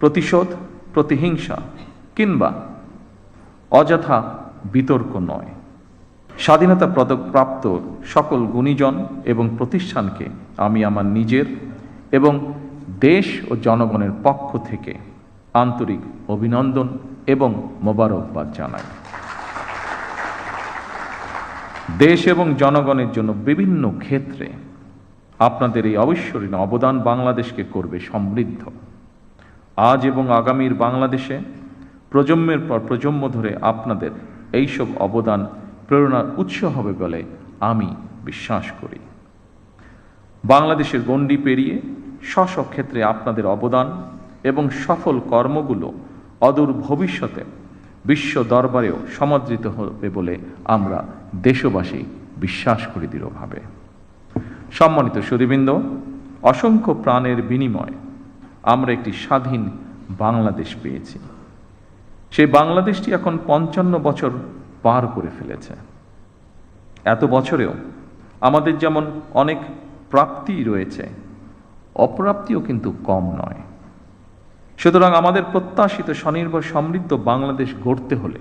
প্রতিশোধ, প্রতিহিংসা কিংবা অযথা বিতর্ক নয়। স্বাধীনতা পদকপ্রাপ্ত সকল গুণীজন এবং প্রতিষ্ঠানকে আমি আমার নিজের এবং দেশ ও জনগণের পক্ষ থেকে আন্তরিক অভিনন্দন এবং মোবারকবাদ জানাই। দেশ এবং জনগণের জন্য বিভিন্ন ক্ষেত্রে আপনাদের এই অবিস্মরণীয় অবদান বাংলাদেশকে করবে সমৃদ্ধ। আজ এবং আগামীর বাংলাদেশে প্রজন্মের পর প্রজন্ম ধরে আপনাদের এইসব অবদান প্রেরণার উৎস হবে বলে আমি বিশ্বাস করি। বাংলাদেশের গণ্ডি পেরিয়ে স্ব ক্ষেত্রে আপনাদের অবদান এবং সফল কর্মগুলো অদূর ভবিষ্যতে বিশ্ব দরবারেও সমাদৃত হবে বলে আমরা দেশবাসী বিশ্বাস করি দৃঢ়ভাবে। সম্মানিত সুধীবৃন্দ, অসংখ্য প্রাণের বিনিময়ে আমরা একটি স্বাধীন বাংলাদেশ পেয়েছি। সেই বাংলাদেশটি এখন 55 বছর পার করে ফেলেছে। এত বছরেও আমাদের যেমন অনেক প্রাপ্তি রয়েছে, অপ্রাপ্তিও কিন্তু কম নয়। সুতরাং আমাদের প্রত্যাশিত স্বনির্ভর সমৃদ্ধ বাংলাদেশ গড়তে হলে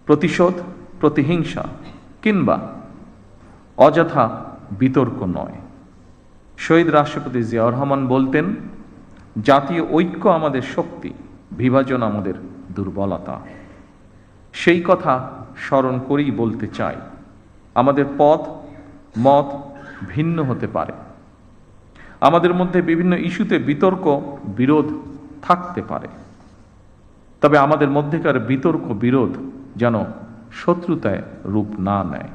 প্রতিশোধ, প্রতিহিংসা কিংবা অযথা বিতর্ক নয়। শহীদ রাষ্ট্রপতি জিয়াউর রহমান বলতেন, জাতীয় ঐক্য আমাদের শক্তি, বিভাজন আমাদের দুর্বলতা। সেই কথা স্মরণ করেই বলতে চাই, আমাদের পথ মত ভিন্ন হতে পারে, আমাদের মধ্যে বিভিন্ন ইস্যুতে বিতর্ক বিরোধ থাকতে পারে, তবে আমাদের মধ্যেকার বিতর্ক বিরোধ যেন শত্রুতায় রূপ না নেয়।